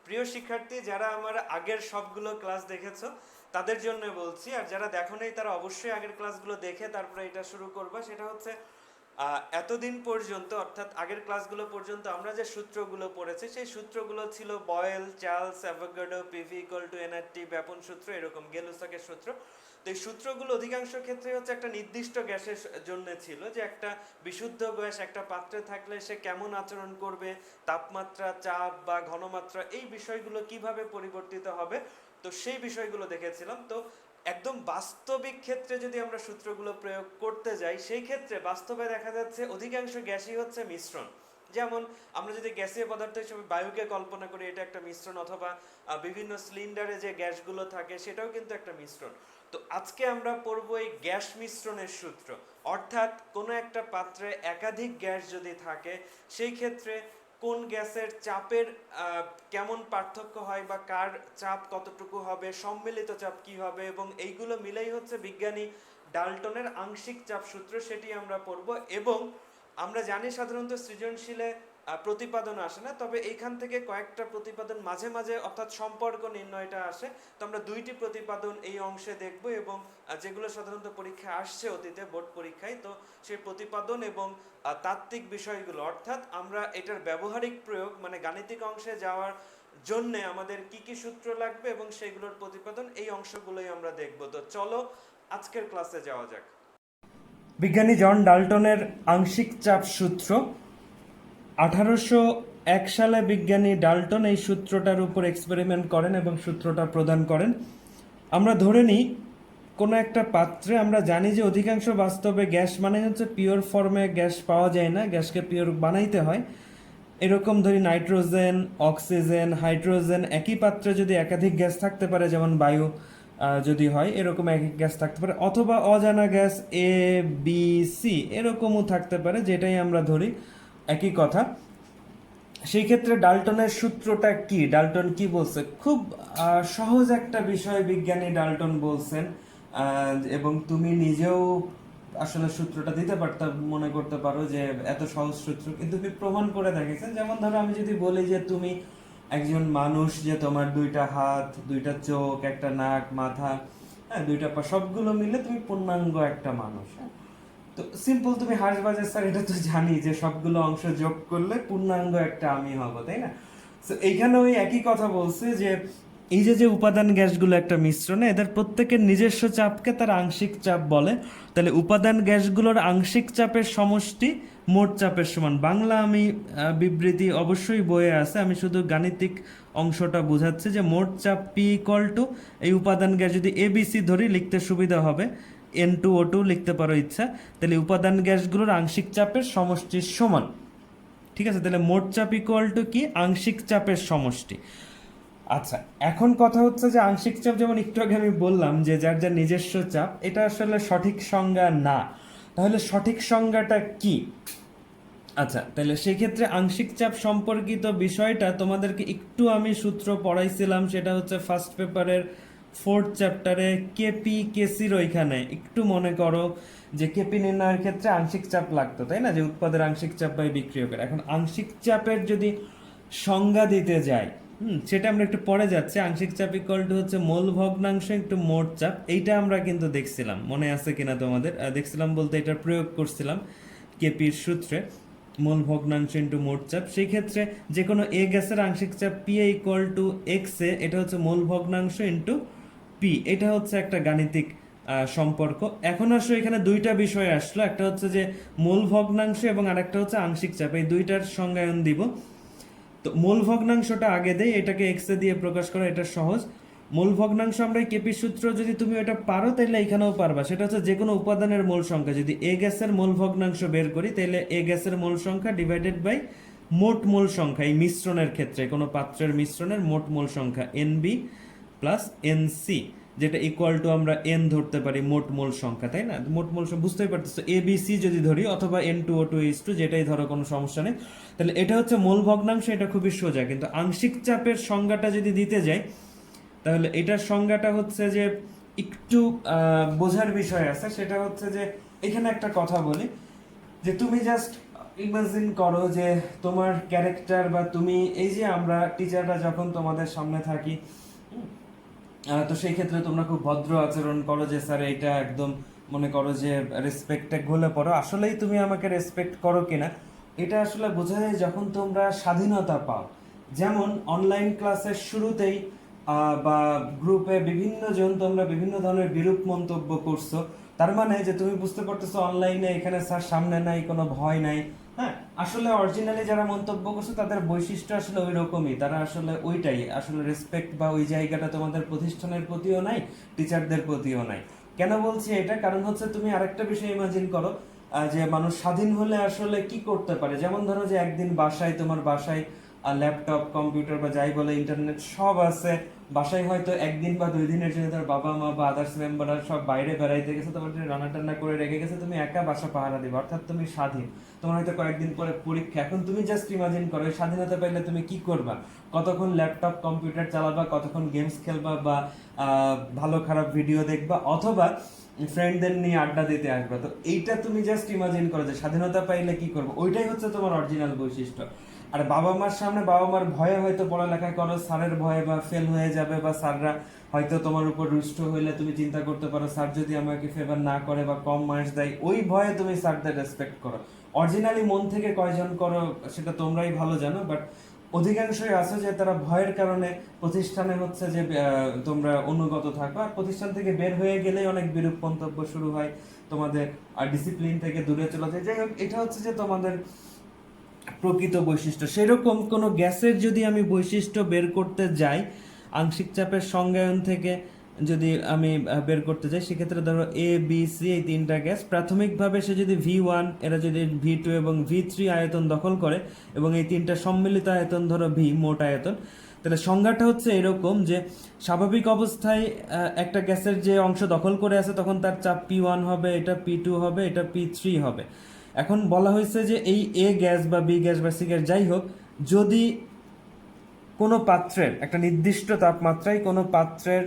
প্রিয় শিক্ষার্থী, যারা আমার আগের সবগুলো ক্লাস দেখেছো তাদের জন্য বলছি, আর যারা দেখো নাই তারা অবশ্যই আগের ক্লাসগুলো দেখে তারপরে এটা শুরু করবা। সেটা হচ্ছে এতদিন পর্যন্ত, অর্থাৎ আগের ক্লাসগুলো পর্যন্ত আমরা যে সূত্রগুলো পড়েছি সেই সূত্রগুলো ছিল Boyle, Charles, Avogadro, P V equal to N R T, ব্যাপন সূত্র, এরকম গেলুসাকের সূত্র। তো এই সূত্রগুলো অধিকাংশ ক্ষেত্রে হচ্ছে একটা নির্দিষ্ট গ্যাসের জন্য ছিল, যে একটা বিশুদ্ধ গ্যাস একটা পাত্রে থাকলে সে কেমন আচরণ করবে, তাপমাত্রা, চাপ বা ঘনমাত্রা, এই বিষয়গুলো কিভাবে পরিবর্তিত হবে। তো সেই বিষয়গুলো দেখেছিলাম। তো একদম বাস্তবিক ক্ষেত্রে যদি আমরা সূত্রগুলো প্রয়োগ করতে যাই, সেই ক্ষেত্রে বাস্তবে দেখা যাচ্ছে অধিকাংশ গ্যাসই হচ্ছে মিশ্রণ। যেমন আমরা যদি গ্যাসীয় পদার্থ হিসেবে বায়ুকে কল্পনা করি, এটা একটা মিশ্রণ, অথবা বিভিন্ন সিলিন্ডারে যে গ্যাসগুলো থাকে সেটাও কিন্তু একটা মিশ্রণ। তো আজকে আমরা পড়ব এই গ্যাস মিশ্রণের সূত্র, অর্থাৎ কোনো একটা পাত্রে একাধিক গ্যাস যদি থাকে সেই ক্ষেত্রে কোন গ্যাসের চাপের কেমন পার্থক্য হয়, বা কার চাপ কতটুকু হবে, সম্মিলিত চাপ কি হবে, এবং এইগুলো মিলেই হচ্ছে বিজ্ঞানী ডাল্টনের আংশিক চাপ সূত্র, সেটি আমরা পড়ব। এবং আমরা জানি সাধারণত সৃজনশীলে প্রতিপাদন আসে না, তবে এইখান থেকে কয়েকটা প্রতিপাদন মাঝে মাঝে, অর্থাৎ সম্পর্ক নির্ণয়টা আসে। তো আমরা দুইটি প্রতিপাদন এই অংশে দেখব, এবং যেগুলো সাধারণত পরীক্ষায় আসছে অতীতে বোর্ড পরীক্ষায়। তো সেই প্রতিপাদন এবং তাত্ত্বিক বিষয়গুলো, অর্থাৎ আমরা এটার ব্যবহারিক প্রয়োগ মানে গাণিতিক অংশে যাওয়ার জন্যে আমাদের কি কি সূত্র লাগবে এবং সেগুলোর প্রতিপাদন, এই অংশগুলোই আমরা দেখব। তো চলো আজকের ক্লাসে যাওয়া যাক। বিজ্ঞানী জন ডাল্টনের আংশিক চাপ সূত্র। 1801 সালে বিজ্ঞানী ডাল্টন এই সূত্রটার উপর এক্সপেরিমেন্ট করেন এবং সূত্রটা প্রদান করেন। আমরা ধরে নিই কোনো একটা পাত্রে, আমরা জানি যে অধিকাংশ বাস্তবে গ্যাস মানে হচ্ছে পিওর ফর্মে গ্যাস পাওয়া যায় না, গ্যাসকে পিওর বানাইতে হয়। এরকম ধরি নাইট্রোজেন, অক্সিজেন, হাইড্রোজেন, একই পাত্রে যদি একাধিক গ্যাস থাকতে পারে, যেমন বায়ু যদি হয় এরকম একাধিক গ্যাস থাকতে পারে, অথবা অজানা গ্যাস এ, বি, সি এরকমও থাকতে পারে, যেটাই আমরা ধরি একই কথা। সেই ক্ষেত্রে ডাল্টনের সূত্রটা কি, ডাল্টন কি বলছে, খুব সহজ একটা বিষয় বিজ্ঞানী ডাল্টন বলছেন। এবং তুমি নিজেও আসলে সূত্রটা দিতে পারতাম, মনে করতে পারো যে এত সহজ সূত্র, কিন্তু তুমি প্রমাণ করে দেখেছেন। যেমন ধরো আমি যদি বলি যে তুমি একজন মানুষ, যে তোমার দুইটা হাত, দুইটা চোখ, একটা নাক, মাথা, হ্যাঁ, দুইটা পা, সবগুলো মিলে তুমি পূর্ণাঙ্গ একটা মানুষ। হ্যাঁ, তো সিম্পল তুমি হাসবা যে স্যার এটা তো জানি যে সবগুলো অংশ যোগ করলে পূর্ণাঙ্গ একটা আমি হব, তাই না? তো এইখানে ওই একই কথা বলছে যে এই যে যে উপাদান গ্যাসগুলো একটা মিশ্রণে, এদের প্রত্যেকের নিজস্ব চাপকে তার আংশিক চাপ বলে। তাহলে উপাদান গ্যাসগুলোর আংশিক চাপের সমষ্টি মোট চাপের সমান। বাংলা আমি বিবৃতি অবশ্যই বইয়ে আছে, আমি শুধু গাণিতিক অংশটা বোঝাচ্ছি যে মোট চাপ পি ইকুয়াল টু, এই উপাদান গ্যাস যদি এবিসি ধরি লিখতে সুবিধা হবে, N2O2 লিখতে পারো ইচ্ছা, তাহলে উপাদান গ্যাসগুলোর আংশিক চাপের সমষ্টির সমান। ঠিক আছে, তাহলে মোট চাপ ইকুয়াল টু কি, আংশিক চাপের সমষ্টি। আচ্ছা, এখন কথা হচ্ছে যে আংশিক চাপ, যেমন একটু আগে আমি বললাম যে যার যার নিজস্ব চাপ, এটা আসলে সঠিক সংজ্ঞা না। তাহলে সঠিক সংজ্ঞাটা কি? আচ্ছা, তাহলে সেই ক্ষেত্রে আংশিক চাপ সম্পর্কিত বিষয়টা তোমাদেরকে একটু আমি সূত্র পড়াইছিলাম, সেটা হচ্ছে ফার্স্ট পেপারের 4th চ্যাপ্টারে কেপি কেসির ওইখানে একটু মনে করো যে কেপি নির্ণয়ের ক্ষেত্রে আংশিক চাপ লাগতো, তাই না, যে উৎপাদের আংশিক চাপ বাই বিক্রিয়কের। এখন আংশিক চাপের যদি সংজ্ঞা দিতে যাই, সেটা আমরা একটু পরে যাচ্ছি। আংশিক চাপ ইকুয়াল টু হচ্ছে মোল ভগ্নাংশ একটু মোট চাপ, এইটা আমরা কিন্তু দেখছিলাম, মনে আছে কিনা তোমাদের? দেখছিলাম বলতে এটার প্রয়োগ করছিলাম কেপির সূত্রে, মোল ভগ্নাংশ ইন্টু মোট চাপ। সেই ক্ষেত্রে যে কোনো এ গ্যাসের আংশিক চাপ P A equal to X A, এটা হচ্ছে মোল ভগ্নাংশ ইন্টু পি, এটা হচ্ছে একটা গাণিতিক সম্পর্ক। এখন আসলে এখানে দুইটা বিষয় আসলো, একটা হচ্ছে যে মোল ভগ্নাংশ এবং আরেকটা হচ্ছে আংশিক চাপ, এই দুইটার সংজ্ঞায়ন দিব। তো মূল ভগ্নাংশটা আগে দেই, এটাকে এক্স এ দিয়ে প্রকাশ করা, এটা সহজ। মূল ভগ্নাংশ আমরা কেপি সূত্র যদি তুমি ওটা পারো তাহলে এখানেও পারবা, সেটা হচ্ছে যে কোনো উপাদানের মোল সংখ্যা, যদি এ গ্যাসের মোল ভগ্নাংশ বের করি তাহলে এ গ্যাসের মোল সংখ্যা ডিভাইডেড বাই মোট মোল সংখ্যা, এই মিশ্রণের ক্ষেত্রে কোনো পাত্রের মিশ্রণের মোট মোল সংখ্যা n b plus n c, যেটা ইকুয়াল টু আমরা এন ধরতে পারি মোট মোল সংখ্যা, তাই না? মোট মোল সংখ্যা বুঝতেই পারতেছো, এ বি সি যদি ধরি, অথবা N2O2H2 যেটাই ধরো, কোনো সমস্যা নেই। তাহলে এটা হচ্ছে মোল ভগ্নাংশ, এটা খুবই সোজা। কিন্তু আংশিক চাপের সংজ্ঞাটা যদি দিতে যাই, তাহলে এটার সংজ্ঞাটা হচ্ছে যে একটু বোঝার বিষয় আছে, সেটা হচ্ছে যে এখানে একটা কথা বলি, যে তুমি জাস্ট ইমাজিন করো যে তোমার ক্যারেক্টার বা তুমি, এই যে আমরা টিচাররা যখন তোমাদের সামনে থাকি, তো সেই ক্ষেত্রে তোমরা খুব ভদ্র আচরণ করো যে স্যার এটা একদম, মনে করো যে রেসপেক্টে গলে পড়ো, আসলেই তুমি আমাকে রেসপেক্ট করো কিনা এটা আসলে বোঝা যায় যখন তোমরা স্বাধীনতা পাও। যেমন অনলাইন ক্লাসের শুরুতেই বা গ্রুপে বিভিন্ন জন তোমরা বিভিন্ন ধরনের বিরূপ মন্তব্য করছো, তার মানে যে তুমি বুঝতে পারতেছো অনলাইনে এখানে স্যার সামনে নাই, কোনো ভয় নাই। হ্যাঁ, আসলে অরিজিনালি যারা মন্তব্য করছে তাদের বৈশিষ্ট্য আসলে ওই রকমই, তারা আসলে ওইটাই আসলে রেসপেক্ট বা ওই জায়গাটা তোমাদের প্রতিষ্ঠানের প্রতিও নাই, টিচারদের প্রতিও নাই। কেন বলছি এটা, কারণ হচ্ছে তুমি আরেকটা বিষয় ইমাজিন করো, যে মানুষ স্বাধীন হলে আসলে কি করতে পারে। যেমন ধরো যে একদিন বাসায়, তোমার বাসায় ল্যাপটপ, কম্পিউটার বা যাই বলে ইন্টারনেট সব আছে, বাসায় হয়তো একদিন বা 2 দিনের জন্য তার বাবা মা বা আদার্স মেম্বাররা সব বাইরে বেড়াইতে গেছে, তোমার জন্য রান্না টান্না করে রেখে গেছে, তুমি একা বাসা পাহারা দিবে, অর্থাৎ তুমি স্বাধীন। তোমার হয়তো কয়েকদিন পরে পরীক্ষা, এখন তুমি জাস্ট ইমাজিন করো এই স্বাধীনতা পাইলে তুমি কি করবা, কতক্ষণ ল্যাপটপ কম্পিউটার চালাবা, কতক্ষণ গেমস খেলবা বা ভালো খারাপ ভিডিও দেখবা, অথবা ফ্রেন্ডদের নিয়ে আড্ডা দিতে আসবা। তো এইটা তুমি জাস্ট ইমাজিন করো যে স্বাধীনতা পাইলে কি করবো, ওইটাই হচ্ছে তোমার অরিজিনাল বৈশিষ্ট্য। আর বাবা মার সামনে বাবা মার ভয়ে হয়তো পড়ালেখা করো, স্যারের ভয়ে বা ফেল হয়ে যাবে, বা স্যাররা হয়তো তোমার উপর রুষ্ট হইলে তুমি চিন্তা করতে পারো স্যার যদি আমাকে ফেভার না করে বা কম মার্কস দেয়, ওই ভয়ে তুমি স্যারদের রেসপেক্ট করো। অরিজিনালি মন থেকে কয়জন করো সেটা তোমরাই ভালো জানো, বাট অধিকাংশই আছে যে তারা ভয়ের কারণে প্রতিষ্ঠানে হচ্ছে যে তোমরা অনুগত থাকো, আর প্রতিষ্ঠান থেকে বের হয়ে গেলেই অনেক বিরূপ মন্তব্য শুরু হয় তোমাদের, আর ডিসিপ্লিন থেকে দূরে চলে যায়। যাই হোক, এটা হচ্ছে যে তোমাদের প্রকৃত বৈশিষ্ট্য। সেরকম কোনো গ্যাসের যদি আমি বৈশিষ্ট্য বের করতে যাই আংশিক চাপের সংজ্ঞায়ন থেকে, যদি আমি বের করতে যাই, সেক্ষেত্রে ধরো এ বি সি এই 3টা গ্যাস, প্রাথমিকভাবে সে যদি V1, এরা যদি V2 এবং V3 আয়তন দখল করে, এবং এই 3টা সম্মিলিত আয়তন ধরো V, মোট আয়তন, তাহলে সংজ্ঞাটা হচ্ছে এরকম যে স্বাভাবিক অবস্থায় একটা গ্যাসের যে অংশ দখল করে আছে তখন তার চাপ P1 হবে, এটা P2 হবে, এটা P3 হবে। এখন বলা হয়েছে যে এই এ গ্যাস বা বি গ্যাস বা সি গ্যাস যাই হোক, যদি কোনো পাত্রের একটা নির্দিষ্ট তাপমাত্রায় কোনো পাত্রের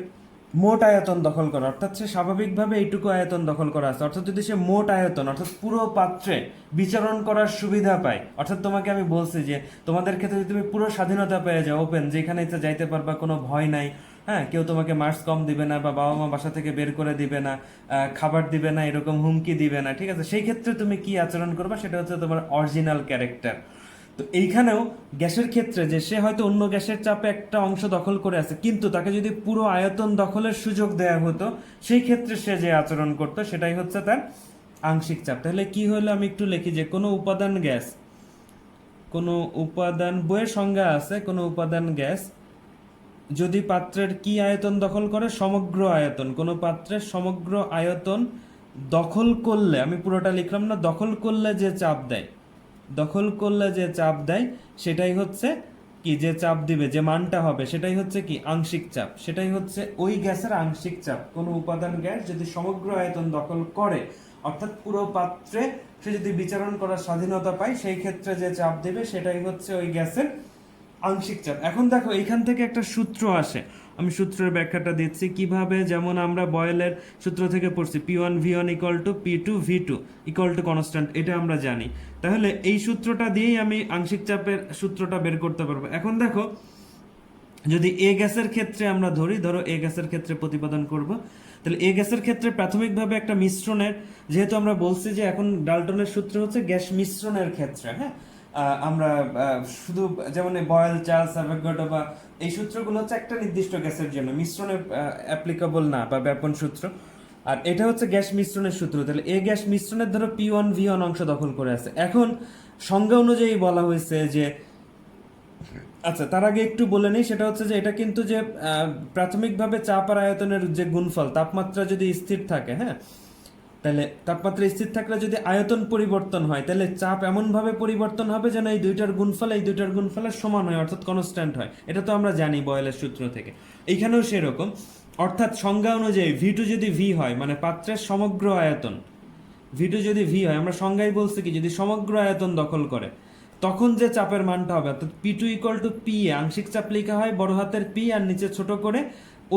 মোট আয়তন দখল করা, অর্থাৎ সে স্বাভাবিকভাবে এইটুকু আয়তন দখল করা আছে, অর্থাৎ যদি সে মোট আয়তন অর্থাৎ পুরো পাত্রে বিচরণ করার সুবিধা পায়, অর্থাৎ তোমাকে আমি বলছি যে তোমাদের ক্ষেত্রে যদি তুমি পুরো স্বাধীনতা পেয়ে যাও, ওপেন, যেখানে ইচ্ছা যাইতে পারবা, কোনো ভয় নাই। হ্যাঁ, কেউ তোমাকে মার্কস কম দিবে না, বা বাবা মা বাসা থেকে বের করে দিবে না, খাবার দিবে না, এরকম হুমকি দিবে না, ঠিক আছে? সেই ক্ষেত্রে তুমি কি আচরণ করবা, সেটা হচ্ছে তোমার অরিজিনাল ক্যারেক্টার। তো এইখানেও গ্যাসের ক্ষেত্রে যে সে হয়তো অন্য গ্যাসের চাপে একটা অংশ দখল করে আছে, কিন্তু তাকে যদি পুরো আয়তন দখলের সুযোগ দেওয়া হতো, সেই ক্ষেত্রে সে যে আচরণ করতো সেটাই হচ্ছে তার আংশিক চাপ। তাহলে কি হলো, আমি একটু লিখি যে কোনো উপাদান গ্যাস, কোনো উপাদান, বইয়ের সংজ্ঞা আছে, কোনো উপাদান গ্যাস যদি পাত্রের কি আয়তন দখল করে, সমগ্র আয়তন, কোনো পাত্রের সমগ্র আয়তন দখল করলে, আমি পুরোটা লিখলাম না, দখল করলে যে চাপ দেয়, দখল করলে যে চাপ দেয় সেটাই হচ্ছে কি, যে চাপ দিবে, যে মানটা হবে সেটাই হচ্ছে কি, আংশিক চাপ। সেটাই হচ্ছে ওই গ্যাসের আংশিক চাপ। কোনো উপাদান গ্যাস যদি সমগ্র আয়তন দখল করে, অর্থাৎ পুরো পাত্রে সে যদি বিচরণ করার স্বাধীনতা পায়, সেই ক্ষেত্রে যে চাপ দেবে সেটাই হচ্ছে ওই গ্যাসের আংশিক চাপ। এখন দেখো এইখান থেকে একটা সূত্র আসে, আমি সূত্রের ব্যাখ্যাটা দিচ্ছি কিভাবে। যেমন আমরা বয়েলের সূত্র থেকে পড়ছি P1V1 = P2V2 = কনস্ট্যান্ট, এটা আমরা জানি। তাহলে এই সূত্রটা দিয়েই আমি আংশিক চাপের সূত্রটা বের করতে পারবো। এখন দেখো, যদি এ গ্যাসের ক্ষেত্রে আমরা ধরো এ গ্যাসের ক্ষেত্রে প্রতিপাদন করব, তাহলে এ গ্যাসের ক্ষেত্রে প্রাথমিকভাবে একটা মিশ্রণের, যেহেতু আমরা বলছি যে এখন ডাল্টনের সূত্র হচ্ছে গ্যাস মিশ্রণের ক্ষেত্রে, হ্যাঁ, আমরা শুধু যেমন বয়েল, চার্লস, অ্যাভোগাড্রো বা এই সূত্রগুলো হচ্ছে একটা নির্দিষ্ট গ্যাসের জন্য, মিশ্রণে অ্যাপ্লিকেবল না বা ব্যাপন সূত্র। আর এটা হচ্ছে গ্যাস মিশ্রণের সূত্র। তাহলে এ গ্যাস মিশ্রণের ধরো P1V1 অংশ দখল করে আছে। এখন সংজ্ঞা অনুযায়ী বলা হয়েছে যে, আচ্ছা তার আগে একটু বলে নিই, সেটা হচ্ছে যে এটা কিন্তু যে প্রাথমিকভাবে চাপ আর আয়তনের যে গুণফল, তাপমাত্রা যদি স্থির থাকে, হ্যাঁ, তাহলে তাপমাত্রা স্থির থাকলে যদি আয়তন পরিবর্তন হয়, তাহলে চাপ এমনভাবে পরিবর্তন হবে যেন এই দুইটার গুণফলের সমান হয়, অর্থাৎ কনস্ট্যান্ট হয়। এটা তো আমরা জানি বয়েলের সূত্র থেকে। এইখানেও সেরকম, অর্থাৎ সংজ্ঞা অনুযায়ী V2 যদি V হয়, মানে পাত্রের সমগ্র আয়তন, V2 যদি V হয়, আমরা সংজ্ঞায় বলছি কি, যদি সমগ্র আয়তন দখল করে, তখন যে চাপের মানটা হবে, অর্থাৎ P2 = P, আংশিক চাপ লেখা হয় বড় হাতের P, আর নিচে ছোট করে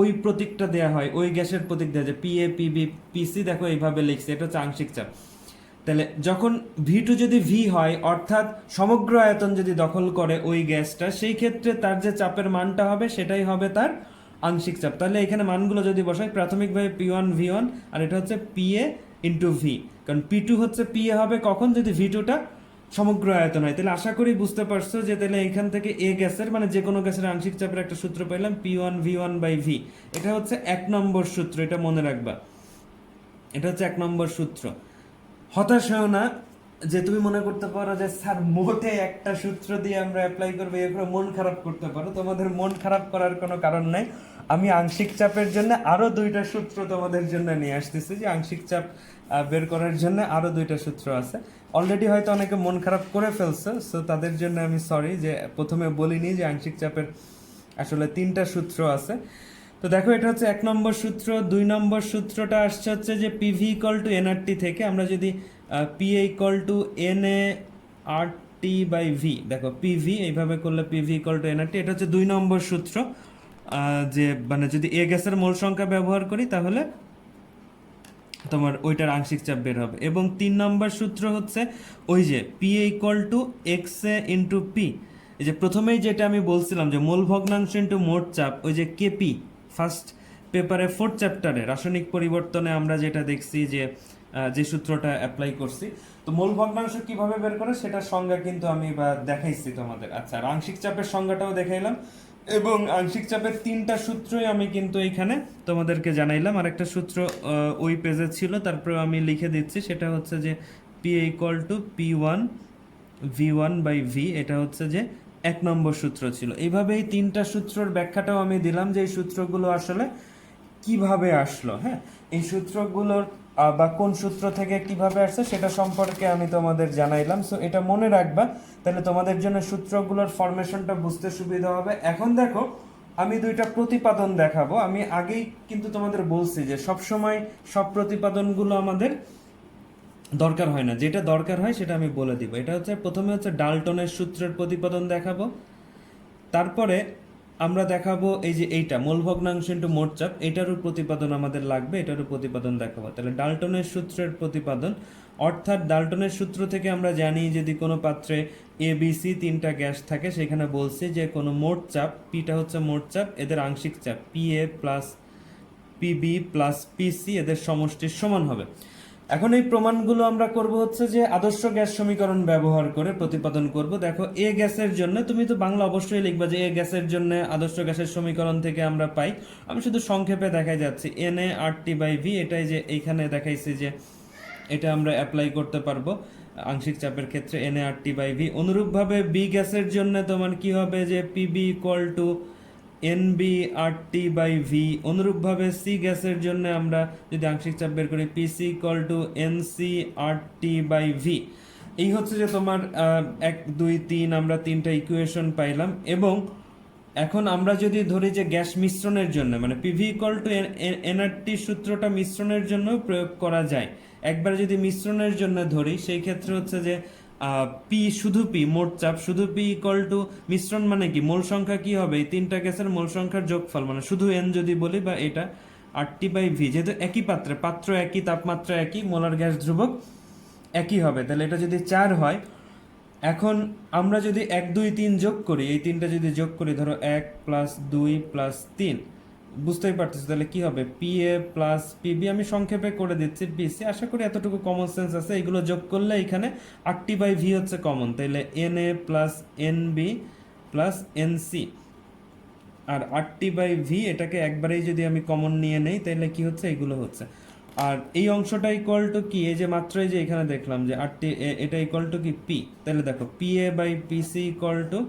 ওই প্রতীকটা দেয়া হয়, ওই গ্যাসের প্রতীক দেওয়া যায় PA PB PC, দেখো এইভাবে লিখছে, এটা হচ্ছে আংশিক চাপ। তাহলে যখন ভি2 যদি ভি হয়, অর্থাৎ সমগ্র আয়তন যদি দখল করে ওই গ্যাসটা, সেই ক্ষেত্রে তার যে চাপের মানটা হবে সেটাই হবে তার আংশিক চাপ। তাহলে এখানে মানগুলো যদি বসাই, প্রাথমিকভাবে P1 V1 আর এটা হচ্ছে PA ইন্টু ভি, কারণ P2 হচ্ছে PA হবে কখন, যদি V2টা সমগ্র আয়তন হয়। তাহলে আশা করি বুঝতে পারছো যে তাহলে এখান থেকে এ গ্যাসের মানে যে কোনো গ্যাসের আংশিক চাপের একটা সূত্র পেলাম, P1 V1 বাই ভি। এটা হচ্ছে 1 নম্বর সূত্র, এটা মনে রাখবা, এটা হচ্ছে 1 নম্বর সূত্র। হতাশ হও না যে তুমি মনে করতে পারো যে স্যার মোটে একটা সূত্র দিয়ে আমরা অ্যাপ্লাই করবো, এরপরে মন খারাপ করতে পারো। তোমাদের মন খারাপ করার কোনো কারণ নাই। আমি আংশিক চাপের জন্য আরো 2টা সূত্র তোমাদের জন্য নিয়ে আসতেছি, যে আংশিক চাপ বের করার জন্য আরো 2টা সূত্র আছে। অলরেডি হয়তো অনেকে মন খারাপ করে ফেলছে, সো তাদের জন্য আমি সরি যে প্রথমে বলিনি যে আংশিক চাপের আসলে 3টা সূত্র আছে। তো দেখো, এটা হচ্ছে 1 নম্বর সূত্র। 2 নম্বর সূত্রটা আসছে হচ্ছে যে পিভি ইকুয়াল টু এনআরটি থেকে আমরা যদি PA equal to N A R T by v, দেখো পিভি এইভাবে করলে পিভি ইকুয়াল টু এনআরটি, এটা হচ্ছে 2 নম্বর সূত্র। যে মানে যদি এ গ্যাসের মোল সংখ্যা ব্যবহার করি তাহলে তোমার ওইটার আংশিক চাপ বের হবে। এবং 3 নম্বর সূত্র হচ্ছে ওই যে PA equal to X A into P, এই যে প্রথমেই যেটা আমি বলছিলাম যে মোল ভগ্নাংশ ইন্টু মোট চাপ, ওই যে কেপি ফার্স্ট পেপারে 4th চ্যাপ্টারে রাসায়নিক পরিবর্তনে আমরা যেটা দেখছি যে সূত্রটা অ্যাপ্লাই করছি। তো মোল ভগ্নাংশ কিভাবে বের করে সেটার সংজ্ঞা কিন্তু আমি দেখাইছি তোমাদের। আচ্ছা, আর আংশিক চাপের সংজ্ঞাটাও দেখাইলাম, এবং আংশিক চাপের 3টা সূত্রই আমি কিন্তু এখানে তোমাদেরকে জানাইলাম। আর একটা সূত্র ওই পেজে ছিল, তারপরে আমি লিখে দিচ্ছি, সেটা হচ্ছে যে p equal to P1 V1 by v, এটা হচ্ছে যে 1 নম্বর সূত্র ছিল। এইভাবে এই 3টা সূত্রর ব্যাখ্যাটাও আমি দিলাম, যে এই সূত্রগুলো আসলে কিভাবে আসলো। হ্যাঁ, এই সূত্রগুলোর বা কোন সূত্র থেকে কিভাবে আসছে সেটা সম্পর্কে আমি তোমাদের জানাইলাম। সো এটা মনে রাখবা, তাহলে তোমাদের জন্য সূত্রগুলোর ফরমেশনটা বুঝতে সুবিধা হবে। এখন দেখো, আমি 2টা প্রতিপাদন দেখাবো। আমি আগেই কিন্তু তোমাদের বলছি যে সবসময় সব প্রতিপাদনগুলো আমাদের দরকার হয় না, যেটা দরকার হয় সেটা আমি বলে দিব। এটা হচ্ছে প্রথমে হচ্ছে ডাল্টনের সূত্রের প্রতিপাদন দেখাবো, তারপরে আমরা দেখাবো এই যে এইটা মোল ভগ্নাংশ ইন্টু মোট চাপ, এটারও প্রতিপাদন আমাদের লাগবে, এটারও প্রতিপাদন দেখাবো। তাহলে ডাল্টনের সূত্রের প্রতিপাদন, অর্থাৎ ডাল্টনের সূত্র থেকে আমরা জানি যদি কোনো পাত্রে এ বি সি 3টা গ্যাস থাকে, সেখানে বলছি যে কোনো মোট চাপ, পিটা হচ্ছে মোট চাপ, এদের আংশিক চাপ P A plus P B plus P C এদের সমষ্টির সমান হবে। এখন এই প্রমাণগুলো আমরা করব হচ্ছে যে আদর্শ গ্যাস সমীকরণ ব্যবহার করে প্রতিপাদন করব। দেখো, এ গ্যাসের জন্য তুমি তো বাংলা অবশ্যই লিখবা যে এ গ্যাসের জন্য আদর্শ গ্যাসের সমীকরণ থেকে আমরা পাই। আমি শুধু সংক্ষেপে দেখাই যাচ্ছি, n A R T by v, এটাই যে এইখানে দেখাইছি যে এটা আমরা অ্যাপ্লাই করতে পারবো আংশিক চাপের ক্ষেত্রে, N A R T by V. অনুরূপভাবে বি গ্যাসের জন্য তোমার কি হবে, যে P B equal to N B R T by V. অনুরূপভাবে সি গ্যাসের জন্য আমরা যদি আংশিক চাপ বের করি, P C equal to N C R T by V. এই হচ্ছে যে তোমার 1 2 3 আমরা 3টা ইকুয়েশন পাইলাম। এবং এখন আমরা যদি ধরি যে গ্যাস মিশ্রণের জন্য মানে পিভি ইকুয়াল টু এনআরটি সূত্রটা মিশ্রণের জন্য প্রয়োগ করা যায়। একবার যদি মিশ্রণের জন্য ধরি, সেই ক্ষেত্রে হচ্ছে যে পি শুধু পি মোট চাপ শুধু পি ইকুয়াল টু মিশ্রণ মানে কি মোল সংখ্যা কি হবে, এই 3টা গ্যাসের মোল সংখ্যার যোগফল, মানে শুধু এন যদি বলি বা এটা আরটি বাই ভি, যেহেতু একই পাত্র একই, তাপমাত্রা একই, মোলার গ্যাস ধ্রুবক একই হবে। তাহলে এটা যদি 4 হয়, এখন আমরা যদি 1 2 3 যোগ করি, এই 3টা যদি যোগ করি, ধরো 1 প্লাস 2 প্লাস 3, বুঝতেই পারতেছি তাহলে কি হবে, পি এ প্লাস পিবি। আমি সংক্ষেপে করে দিচ্ছি পিসি, আশা করি এতটুকু কমন সেন্স আছে। এগুলো যোগ করলে এখানে আরটি বাই ভি হচ্ছে কমন, তাইলে n a plus n b plus n C. আর আরটি বাই ভি এটাকে একবারেই যদি আমি কমন নিয়ে নেই, তাহলে কি হচ্ছে, এগুলো হচ্ছে। আর এই অংশটা ইকুয়াল টু কি, এই যে মাত্রই যে এখানে দেখলাম যে আরটি, এটা ইকুয়াল টু কি পি। তাহলে দেখো p A by PC equal to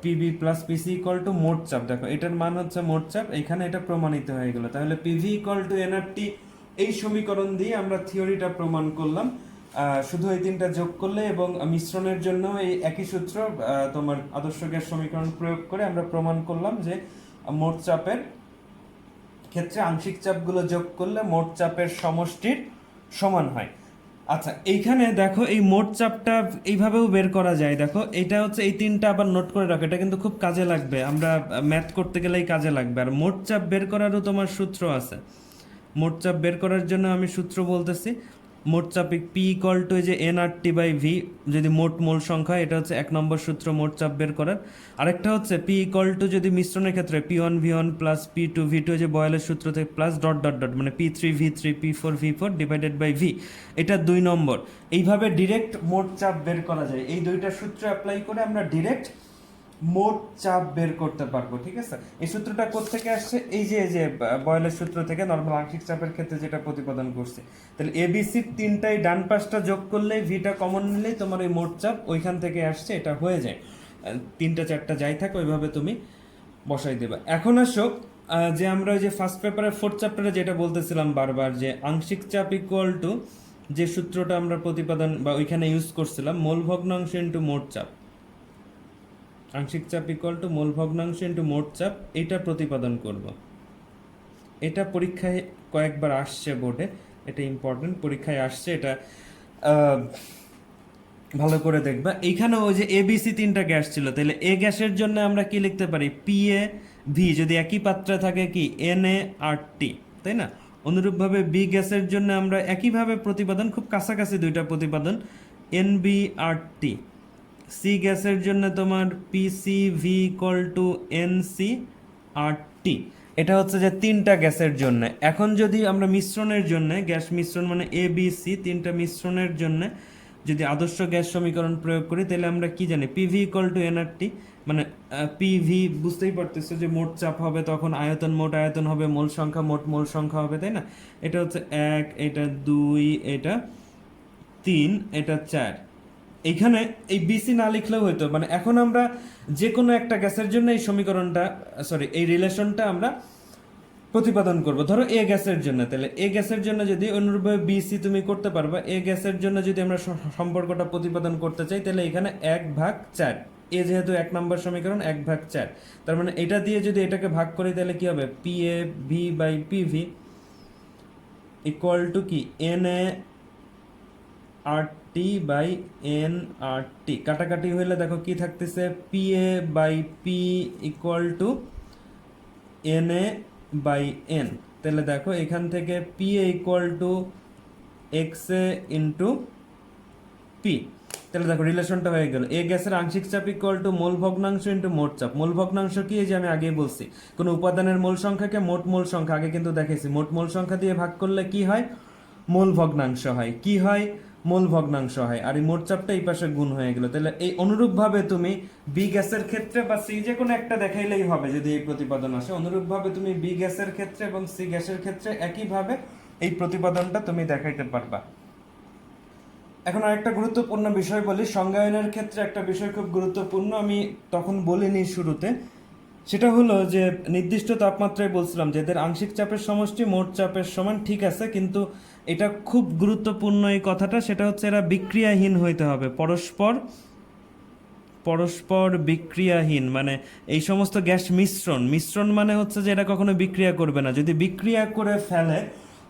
PB plus PC equal to মোট চাপ। দেখো এটার মান হচ্ছে মোট চাপ, এখানে এটা প্রমাণিত হয়ে গেল। তাহলে পিভি ইকুয়াল টু এনআরটি, এই সমীকরণ দিয়ে আমরা থিওরিটা প্রমাণ করলাম। শুধু এই 3টা যোগ করলে এবং মিশ্রণের জন্য এই একই সূত্র তোমার আদর্শ গ্যাস সমীকরণ প্রয়োগ করে আমরা প্রমাণ করলাম যে মোট চাপের ক্ষেত্রে আংশিক চাপগুলো যোগ করলে মোট চাপের সমষ্টির সমান হয়। আচ্ছা, এইখানে দেখো এই মোট চাপটা এইভাবেও বের করা যায়। দেখো এটা হচ্ছে, এই 3টা আবার নোট করে রাখো, এটা কিন্তু খুব কাজে লাগবে, আমরা ম্যাথ করতে গেলেই কাজে লাগবে। আর মোট চাপ বের করারও তোমার সূত্র আছে। মোট চাপ বের করার জন্য আমি সূত্র বলতেছি, মোট চাপ পি ইকুয়াল টু যে n R T by v, যদি মোট মোল সংখ্যা, এটা হচ্ছে 1 নম্বর সূত্র মোট চাপ বের করার। আরেকটা হচ্ছে পি ইকুয়াল টু যদি মিশ্রণের ক্ষেত্রে p one v one plus p two v two, যে বয়েলের সূত্র থেকে প্লাস ডট ডট ডট, মানে p three v three p four v four divided by v, এটা 2 নম্বর। এইভাবে ডিরেক্ট মোট চাপ বের করা যায়। এই দুইটা সূত্র অ্যাপ্লাই করে আমরা ডিরেক্ট মোট চাপ বের করতে পারবো, ঠিক আছে। এই সূত্রটা কোত্থেকে আসছে? এই যে বয়েলের সূত্র থেকে নরমাল আংশিক চাপের ক্ষেত্রে যেটা প্রতিপাদন করছে। তাহলে এবিসি তিনটাই ডান পাশটা যোগ করলেই, ভিটা কমন নিলেই তোমার এই মোট চাপ ওইখান থেকে আসছে, এটা হয়ে যায়। 3টা 4টা যাই থাকে ওইভাবে তুমি বসাই দেবা। এখন আসো যে আমরা ওই যে ফার্স্ট পেপারের 4th চ্যাপ্টারে যেটা বলতেছিলাম বারবার, যে আংশিক চাপ ইকুয়াল টু যে সূত্রটা আমরা প্রতিপাদন বা ওইখানে ইউজ করছিলাম, মোল ভগ্নাংশ ইন্টু মোট চাপ। আংশিক চাপ ইকুয়াল টু মোল ভগ্নাংশ ইন্টু মোট চাপ, এটা প্রতিপাদন করব। এটা পরীক্ষায় কয়েকবার আসছে বোর্ডে, এটা ইম্পর্টেন্ট, পরীক্ষায় আসছে, এটা ভালো করে দেখবা। এইখানে ওই যে এবিসি 3টা গ্যাস ছিল, তাহলে এ গ্যাসের জন্য আমরা কি লিখতে পারি? পি এ ভি যদি একই পাত্রে থাকে কি এন এ আর টি, তাই না? অনুরূপভাবে বি গ্যাসের জন্য আমরা একইভাবে প্রতিপাদন, খুব কাছাকাছি দুইটা প্রতিপাদন, N B R T. C গ্যাসের জন্য তোমার P C V equal to N C R T. এটা হচ্ছে যে 3টা গ্যাসের জন্য। এখন যদি আমরা মিশ্রণের জন্য, গ্যাস মিশ্রণ মানে এ বি সি 3টা মিশ্রণের জন্য যদি আদর্শ গ্যাস সমীকরণ প্রয়োগ করি, তাহলে আমরা কি জানি? পিভি ইকুয়াল টু এনআরটি, মানে পিভি বুঝতেই পারতেছো যে মোট চাপ হবে, তখন আয়তন মোট আয়তন হবে, মোল সংখ্যা মোট মোল সংখ্যা হবে, তাই না? এটা হচ্ছে 1, এটা 2, এটা 3, এটা 4। এইখানে এই বিসি না লিখলেও হইতো, মানে এখন আমরা যে কোনো একটা গ্যাসের জন্য এই সমীকরণটা, সরি এই রিলেশনটা আমরা প্রতিপাদন করব। ধরো এ গ্যাসের জন্য, তাহলে এ গ্যাসের জন্য যদি অনুরূপভাবে বিসি তুমি করতে পারবা। এ গ্যাসের জন্য যদি আমরা সম্পর্কটা প্রতিপাদন করতে চাই, তাহলে এখানে 1/4, এ যেহেতু 1 নম্বর সমীকরণ, 1/4, তার মানে এটা দিয়ে যদি এটাকে ভাগ করি, তাহলে কি হবে? P A V by P V equal to কি N A R T by N R T. কাটাকাটি হইলে দেখো কি থাকতেছে? P A by P equal to N A by N. তাহলে দেখো এখান থেকে P A equal to X A into P. তাহলে দেখো রিলেশনটা হয়ে গেল। এ গ্যাসের আংশিক চাপ ইকুয়াল টু মোল ভগ্নাংশ ইন্টু মোট চাপ। মোল ভগ্নাংশ কি? এই যে আমি আগেই বলছি, কোনো উপাদানের মোল সংখ্যাকে মোট মোল সংখ্যা, আগে কিন্তু দেখেছি, মোট মোল সংখ্যা দিয়ে ভাগ করলে কি হয়? মোল ভগ্নাংশ হয়। কি হয়? মোল ভগ্নাংশ হয়। আর এই মোট চাপটা এই পাশে গুণ হয়ে গেল। তাহলে এই অনুরূপভাবে তুমি বি গ্যাসের ক্ষেত্রে বা সি যে কোনো একটা দেখাইলেই হবে যদি এই প্রতিপাদন আসে। অনুরূপভাবে তুমি বি গ্যাসের ক্ষেত্রে এবং সি গ্যাসের ক্ষেত্রে একইভাবে এই প্রতিপাদনটা তুমি দেখাইতে পারবা। এখন আরেকটা গুরুত্বপূর্ণ বিষয় বলি, সংজ্ঞায়নের ক্ষেত্রে একটা বিষয় খুব গুরুত্বপূর্ণ, আমি তখন বলিনি শুরুতে। সেটা হলো যে নির্দিষ্ট তাপমাত্রায় বলছিলাম যে এদের আংশিক চাপের সমষ্টি মোট চাপের সমান, ঠিক আছে, কিন্তু এটা খুব গুরুত্বপূর্ণ এই কথাটা, সেটা হচ্ছে এরা বিক্রিয়াহীন হইতে হবে, পরস্পর পরস্পর বিক্রিয়াহীন। মানে এই সমস্ত গ্যাস মিশ্রণ মানে হচ্ছে যে এরা কখনো বিক্রিয়া করবে না। যদি বিক্রিয়া করে ফেলে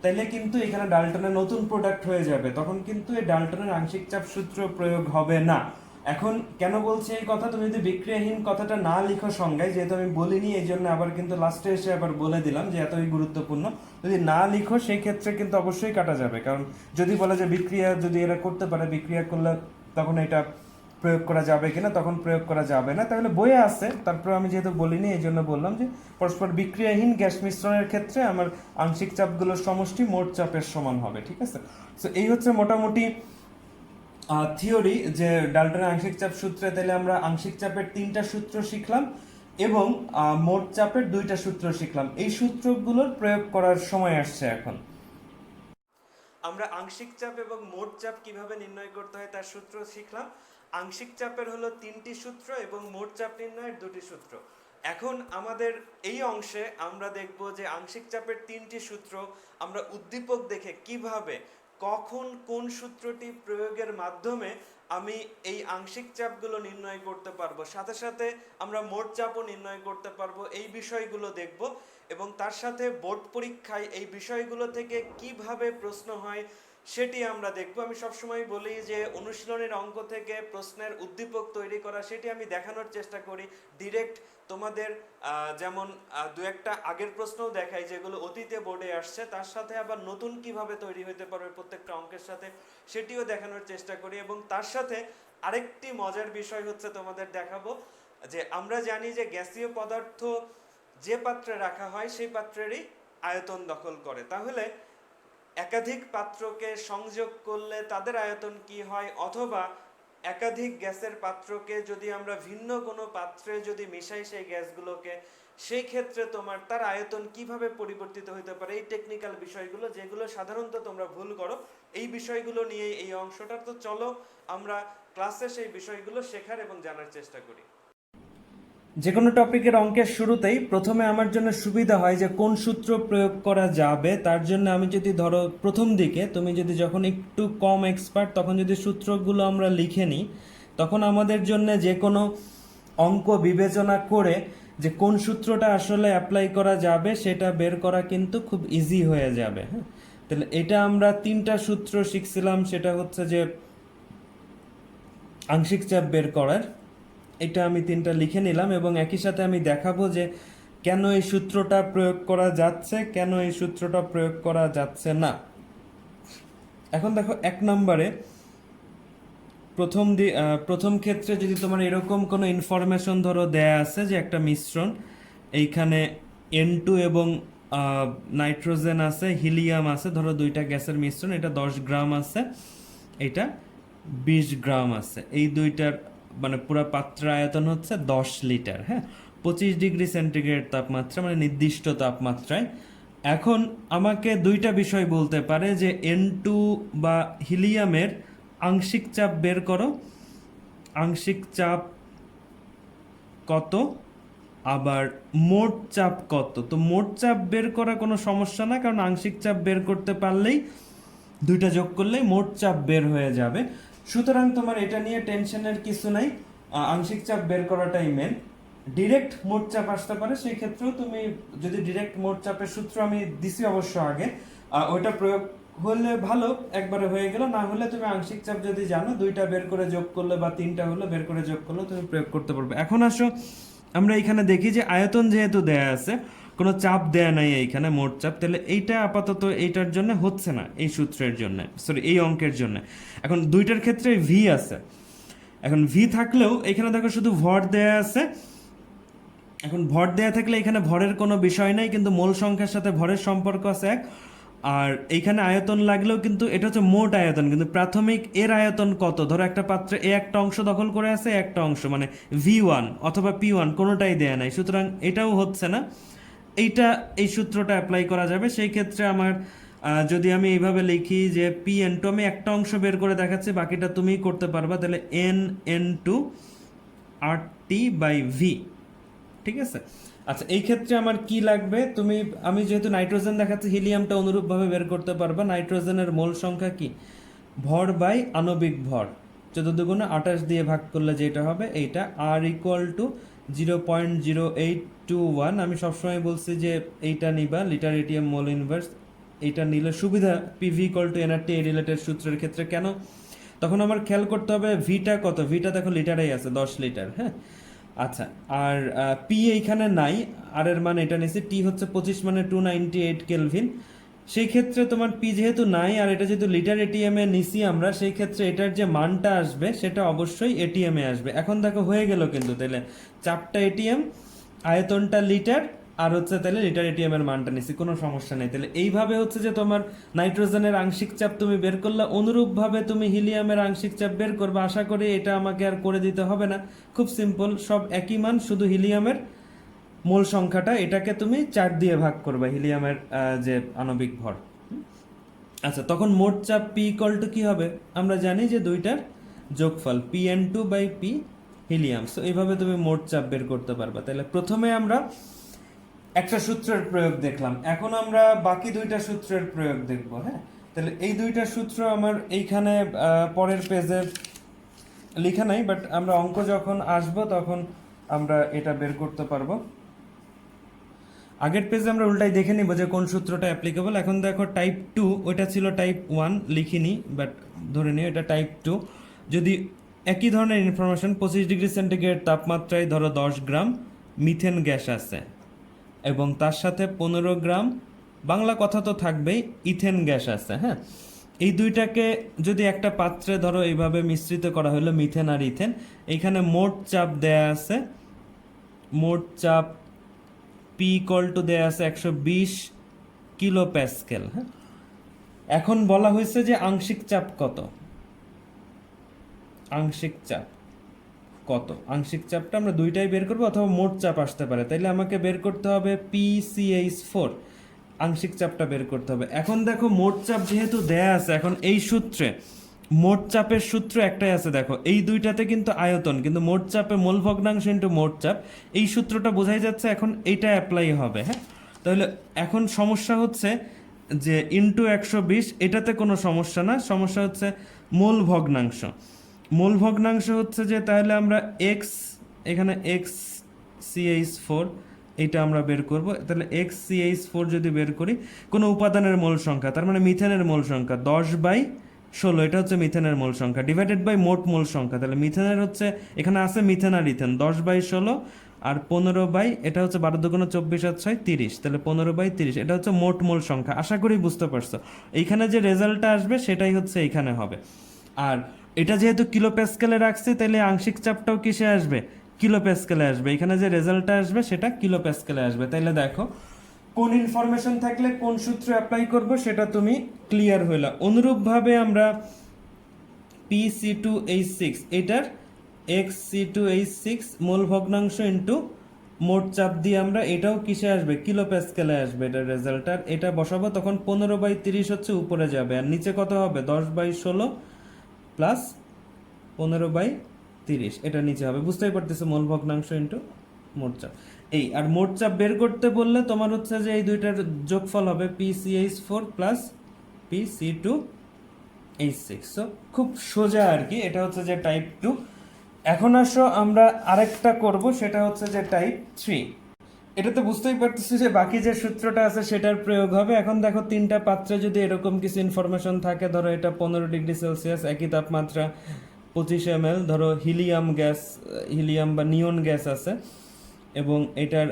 তাহলে কিন্তু এখানে ডাল্টনের নতুন প্রোডাক্ট হয়ে যাবে, তখন কিন্তু এই ডাল্টনের আংশিক চাপ সূত্র প্রয়োগ হবে না। এখন কেন বলছি এই কথা? তুমি যদি বিক্রিয়াহীন কথাটা না লিখো সংজ্ঞায়, যেহেতু আমি বলিনি এই জন্য আবার কিন্তু লাস্টে এসে আবার বলে দিলাম যে এতই গুরুত্বপূর্ণ, যদি না লিখো সেই ক্ষেত্রে কিন্তু অবশ্যই কাটা যাবে। কারণ যদি বলে যে বিক্রিয়া যদি এরা করতে পারে, বিক্রিয়া করলে তখন এটা প্রয়োগ করা যাবে কিনা, তখন প্রয়োগ করা যাবে না। তাহলে বইয়ে আছে, তারপরে আমি যেহেতু বলিনি এই জন্য বললাম যে পরস্পর বিক্রিয়াহীন গ্যাস মিশ্রণের ক্ষেত্রে আমার আংশিক চাপগুলোর সমষ্টি মোট চাপের সমান হবে, ঠিক আছে। সো এই হচ্ছে মোটামুটি থিওরি যে ডাল্টনের আংশিক চাপ সূত্রে। তাহলে আমরা আংশিক চাপের 3টা সূত্র শিখলাম এবং মোট চাপের 2টা সূত্র শিখলাম। এই সূত্রগুলোর প্রয়োগ করার সময় আসছে এখন। আমরা আংশিক চাপ এবং মোট চাপ কিভাবে নির্ণয় করতে হয় তার সূত্র শিখলাম। আংশিক চাপের হলো 3টি সূত্র এবং মোট চাপ নির্ণয়ের 2টি সূত্র। এখন আমাদের এই অংশে আমরা দেখব যে আংশিক চাপের 3টি সূত্র আমরা উদ্দীপক দেখে কিভাবে, কখন কোন সূত্রটি প্রয়োগের মাধ্যমে আমি এই আংশিক চাপগুলো নির্ণয় করতে পারবো, সাথে সাথে আমরা মোট চাপও নির্ণয় করতে পারবো, এই বিষয়গুলো দেখব। এবং তার সাথে বোর্ড পরীক্ষায় এই বিষয়গুলো থেকে কিভাবে প্রশ্ন হয় সেটি আমরা দেখব। আমি সবসময় বলি যে অনুশীলনের অঙ্ক থেকে প্রশ্নের উদ্দীপক তৈরি করা, সেটি আমি দেখানোর চেষ্টা করি ডিরেক্ট তোমাদের। যেমন দু একটা আগের প্রশ্নও দেখাই যেগুলো অতীতে বোর্ডে আসছে, তার সাথে আবার নতুন কিভাবে তৈরি হতে পারবে প্রত্যেকটা অঙ্কের সাথে, সেটিও দেখানোর চেষ্টা করি। এবং তার সাথে আরেকটি মজার বিষয় হচ্ছে তোমাদের দেখাবো যে আমরা জানি যে গ্যাসীয় পদার্থ যে পাত্রে রাখা হয় সেই পাত্রেরই আয়তন দখল করে। তাহলে একাধিক পাত্রকে সংযোগ করলে তাদের আয়তন কি হয়, অথবা একাধিক গ্যাসের পাত্রকে যদি আমরা ভিন্ন কোনো পাত্রে যদি মিশাই সেই গ্যাসগুলোকে, সেই ক্ষেত্রে তোমার তার আয়তন কিভাবে পরিবর্তিত হতে পারে, এই টেকনিক্যাল বিষয়গুলো যেগুলো সাধারণত তোমরা ভুল করো, এই বিষয়গুলো নিয়ে এই অংশটা। তো চলো আমরা ক্লাসে সেই বিষয়গুলো শেখার এবং জানার চেষ্টা করি। যে কোনো টপিকের অঙ্কের শুরুতেই প্রথমে আমার জন্য সুবিধা হয় যে কোন সূত্র প্রয়োগ করা যাবে। তার জন্য আমি যদি ধরো প্রথম দিকে তুমি যদি যখন একটু কম এক্সপার্ট তখন যদি সূত্রগুলো আমরা লিখে নিই, তখন আমাদের জন্য যে কোনো অঙ্ক বিবেচনা করে যে কোন সূত্রটা আসলে অ্যাপ্লাই করা যাবে সেটা বের করা কিন্তু খুব ইজি হয়ে যাবে। হ্যাঁ, তাহলে এটা আমরা 3টা সূত্র শিখছিলাম, সেটা হচ্ছে যে আংশিক চাপ বের করার। এটা আমি 3টা লিখে নিলাম এবং একই সাথে আমি দেখাবো যে কেন এই সূত্রটা প্রয়োগ করা যাচ্ছে, কেন এই সূত্রটা প্রয়োগ করা যাচ্ছে না। এখন দেখো 1 নম্বরে প্রথম ক্ষেত্রে যদি তোমার এরকম কোনো ইনফরমেশন ধরো দেয়া আছে যে একটা মিশ্রণ, এইখানে N2 এবং নাইট্রোজেন আছে, হিলিয়াম আছে, ধরো 2টা গ্যাসের মিশ্রণ, এটা 10 গ্রাম আছে, এটা 20 গ্রাম আছে। এই দুইটার মানে পুরো পাত্রের আয়তন হচ্ছে 10 লিটার। হ্যাঁ, 25 ডিগ্রি সেন্টিগ্রেড তাপমাত্রা, মানে নির্দিষ্ট তাপমাত্রায়। এখন আমাকে 2টা বিষয় বলতে পারে যে N2 বা হিলিয়ামের আংশিক চাপ বের করো, আংশিক চাপ কত, আবার মোট চাপ কত। তো মোট চাপ বের করা কোনো সমস্যা না, কারণ আংশিক চাপ বের করতে পারলেই 2টা যোগ করলেই মোট চাপ বের হয়ে যাবে। সুতরাং তোমার এটা নিয়ে টেনশনের কিছু নাই, আংশিক চাপ বের করাটাই মেন। ডিরেক্ট মোট চাপ আসতে পারে, সেই ক্ষেত্রেও তুমি যদি ডিরেক্ট মোট চাপের সূত্র আমি দিছি অবশ্য আগে, ওইটা প্রয়োগ হলে ভালো, একবারে হয়ে গেল। না হলে তুমি আংশিক চাপ যদি জানো 2টা বের করে যোগ করলে বা 3টা হলো বের করে যোগ করলে তুমি প্রয়োগ করতে পারবে। এখন আসো আমরা এখানে দেখি যে আয়তন যেহেতু দেয়া আছে, কোনো চাপ দেয়া নাই এইখানে মোট চাপ, তাহলে এইটা আপাতত এইটার জন্য হচ্ছে না, এই সূত্রের জন্য, সরি এই অঙ্কের জন্য। এখন 2টার ক্ষেত্রে ভি আছে, এখন ভি থাকলেও এখানে দেখো শুধু ভর দেয়া আছে। এখন ভর দেয়া থাকলে এখানে ভরের কোনো বিষয় নাই, কিন্তু মোল সংখ্যার সাথে ভরের সম্পর্ক আছে 1। আর এইখানে আয়তন লাগলেও কিন্তু এটা হচ্ছে মোট আয়তন, কিন্তু প্রাথমিক এর আয়তন কত, ধরো একটা পাত্রে এ একটা অংশ দখল করে আছে, একটা অংশ মানে V1 অথবা P1 কোনোটাই দেয়া নাই, সুতরাং এটাও হচ্ছে না। এইটা এই সূত্রটা অ্যাপ্লাই করা যাবে। সেই ক্ষেত্রে আমার যদি আমি এইভাবে লিখি যে P(n2), আমি একটা অংশ বের করে দেখাচ্ছি, বাকিটা তুমিই করতে পারবা। তাহলে N(n2) RT/V, ঠিক আছে। আচ্ছা, এই ক্ষেত্রে আমার কি লাগবে, আমি যেহেতু নাইট্রোজেন দেখাচ্ছি, হিলিয়ামটা অনুরূপভাবে বের করতে পারবা। নাইট্রোজেনের মোল সংখ্যা কি, ভর বাই আণবিক ভর, 14 দুগুণে 28 দিয়ে ভাগ করলে যেটা হবে এইটা, R = 0.0821। আমি সবসময় বলছি যে এইটা নিবা লিটার এটিএম মোল ইনভার্স, এইটা নিলে সুবিধা। PV = nRT এই রিলেটেড সূত্রের ক্ষেত্রে কেন, তখন আমার খেয়াল করতে হবে ভিটা কত, ভিটা দেখো লিটারেই আছে 10 লিটার। হ্যাঁ, আচ্ছা, আর পি এইখানে নাই, আর এর মান এটা নিয়েছি, টি হচ্ছে 25 মানে 298 কেলভিন। সেই ক্ষেত্রে তোমার পি যেহেতু নাই আর এটা যেহেতু লিটার এটিএম এ নিছি আমরা, সেই ক্ষেত্রে এটার যে মানটা আসবে সেটা অবশ্যই এটিএম এ আসবে। এখন দেখো হয়ে গেল কিন্তু, তাহলে চাপটা এটিএম, আয়তনটা লিটার, আর হচ্ছে তাহলে লিটার এটিএম এর মানটা নিছি, কোনো সমস্যা নেই। তাহলে এইভাবে হচ্ছে যে তোমার নাইট্রোজেনের আংশিক চাপ তুমি বের করলে, অনুরূপভাবে তুমি হিলিয়ামের আংশিক চাপ বের করবে। আশা করি এটা আমাকে আর করে দিতে হবে না, খুব সিম্পল, সব একই মান, শুধু হিলিয়ামের মোল সংখ্যাটা এটাকে তুমি 4 দিয়ে ভাগ করবে, হিলিয়ামের যে আণবিক ভর। আচ্ছা, তখন মোট চাপ P = কি হবে, আমরা জানি যে 2টার যোগফল Pn2/P হিলিয়াম। সো এইভাবে তুমি মোট চাপ বের করতে পারবা। তাহলে প্রথমে আমরা একটা সূত্রের প্রয়োগ দেখলাম, এখন আমরা বাকি 2টা সূত্রের প্রয়োগ দেখব। হ্যাঁ, তাহলে এই 2টা সূত্র আমার এইখানে পরের পেজে লেখা নাই, বাট আমরা অঙ্ক যখন আসবো তখন আমরা এটা বের করতে পারবো। আগের পেজে আমরা উল্টাই দেখে নিব যে কোন সূত্রটা অ্যাপ্লিকেবল। এখন দেখো টাইপ 2, ওইটা ছিল টাইপ 1, লিখিনি বাট ধরে নিও এটা টাইপ 2। যদি একই ধরনের ইনফরমেশন 25°C তাপমাত্রায় ধরো 10 গ্রাম মিথেন গ্যাস আছে এবং তার সাথে 15 গ্রাম, বাংলা কথা তো থাকবেই, ইথেন গ্যাস আছে। হ্যাঁ, এই দুইটাকে যদি একটা পাত্রে ধরো এইভাবে মিশ্রিত করা হলো, মিথেন আর ইথেন, এইখানে মোট চাপ দেয়া আছে, মোট চাপ পি ইকুয়াল টু দেয়া আছে 120 কিলো প্যাসকেল। হ্যাঁ, এখন বলা হয়েছে যে আংশিক চাপ কত, আংশিক চাপ কত, আংশিক চাপটা আমরা দুইটাই বের করবো অথবা মোট চাপ আসতে পারে, তাইলে আমাকে বের করতে হবে PCH4, আংশিক চাপটা বের করতে হবে। এখন দেখো মোট চাপ যেহেতু দেয়া আছে, এখন এই সূত্রে মোট চাপের সূত্র একটাই আছে, দেখো এই দুইটাতে কিন্তু আয়তন, কিন্তু মোট চাপে মোল ভগ্নাংশ ইন্টু মোট চাপ, এই সূত্রটা বোঝাই যাচ্ছে, এখন এইটা অ্যাপ্লাই হবে। হ্যাঁ, তাহলে এখন সমস্যা হচ্ছে যে ইন্টু 120, এটাতে কোনো সমস্যা না, সমস্যা হচ্ছে মোল ভগ্নাংশ। মোল ভগ্নাংশ হচ্ছে যে তাহলে আমরা এক্স, এখানে XCH4 এটা আমরা বের করব, তাহলে XCH4 যদি বের করি কোনো উপাদানের মোল সংখ্যা, তার মানে মিথেনের মোল সংখ্যা 10/16, এটা হচ্ছে মিথেনের মোল সংখ্যা, ডিভাইডেড বাই মোট মোল সংখ্যা, তাহলে মিথেনের হচ্ছে এখানে আছে মিথেন আর ইথেন 10/16 আর 15 এটা হচ্ছে 12 দুগুণ 24 আর 6 30, তাহলে 15/30, এটা হচ্ছে মোট মোল সংখ্যা। আশা করি বুঝতে পারছো, এইখানে যে রেজাল্টটা আসবে সেটাই হচ্ছে এইখানে হবে। আর এটা যেহেতু কিলো প্যাসকেলে রাখছি, তাহলে আংশিক চাপটাও কিসে আসবে, কিলো প্যাসকেলে আসবে, এখানে যে রেজাল্টটা আসবে সেটা কিলো প্যাসকেলে আসবে। তাইলে দেখো কোন ইনফরমেশন থাকলে কোন সূত্র অ্যাপ্লাই করব সেটা তুমি ক্লিয়ার হইলা। অনুরূপভাবে আমরা PC2H6 এটার XC2H6 মোল ভগ্নাংশ ইন্টু মোট চাপ দিয়ে আমরা এটাও কিসে আসবে, কিলো প্যাসকেলে আসবে এটার রেজাল্ট। আর এটা বসাবো, তখন 15/30 হচ্ছে উপরে যাবে, আর নিচে কত হবে 10/16 প্লাস 15/30, এটা নিচে হবে। বুঝতেই পারতেছো, মোল ভগ্নাংশ ইন্টু মোট চাপ। এই আর মোট চাপ বের করতে বললে তোমার হচ্ছে যে এই দুইটার যোগফল হবে PCH4 প্লাস PC2H6। সো খুব সোজা আর কি, এটা হচ্ছে যে টাইপ 2। এখন আসো আমরা আরেকটা করব, সেটা হচ্ছে যে টাইপ 3। এটাতে বুঝতেই পারতেছি যে বাকি যে সূত্রটা আছে সেটার প্রয়োগ হবে। এখন দেখো তিনটা পাত্রে যদি এরকম কিছু ইনফরমেশন থাকে, ধরো এটা 15°C, একই তাপমাত্রা, 25 ml, ধরো হিলিয়াম গ্যাস, হিলিয়াম বা নিয়ন গ্যাস আছে, এবং এটার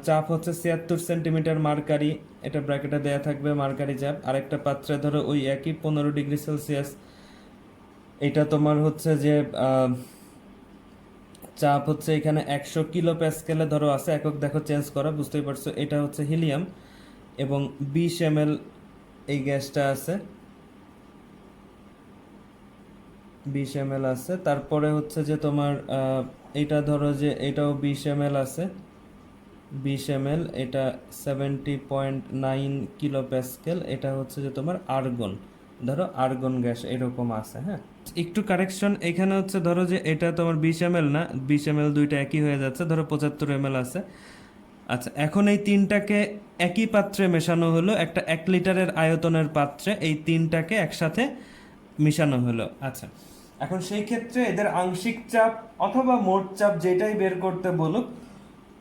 চাপ হচ্ছে 76 সেন্টিমিটার মার্কারি, এটা ব্র্যাকেটে দেয়া থাকবে মার্কারি চাপ। আরেকটা পাত্রে ধরো ওই একই 15°C, এটা তোমার হচ্ছে যে চাপ হচ্ছে এখানে 100 কিলো প্যাসকেলে ধরো আছে, একক দেখো চেঞ্জ করা, বুঝতেই পারছো, এটা হচ্ছে হিলিয়াম, এবং 20 ml এই গ্যাসটা আছে, 20 ml আছে। তারপরে হচ্ছে যে তোমার এটা ধরো যে এটাও 20 ml আছে, 20 ml, এটা 70.9 কিলো প্যাসকেল, এটা হচ্ছে যে তোমার আর্গন, ধরো আর্গন গ্যাস এরকম আছে। হ্যাঁ, একটু কারেকশন, এখানে হচ্ছে ধরো যে এটা তোমার 20 ml না, 20 ml দুইটা একই হয়ে যাচ্ছে, ধরো 75 ml আছে। আচ্ছা, এখন এই তিনটাকে একই পাত্রে মেশানো হলো, একটা 1 লিটারের আয়তনের পাত্রে এই তিনটাকে একসাথে মিশানো হলো। আচ্ছা, এখন সেই ক্ষেত্রে এদের আংশিক চাপ অথবা মোট চাপ যেটাই বের করতে বলুক,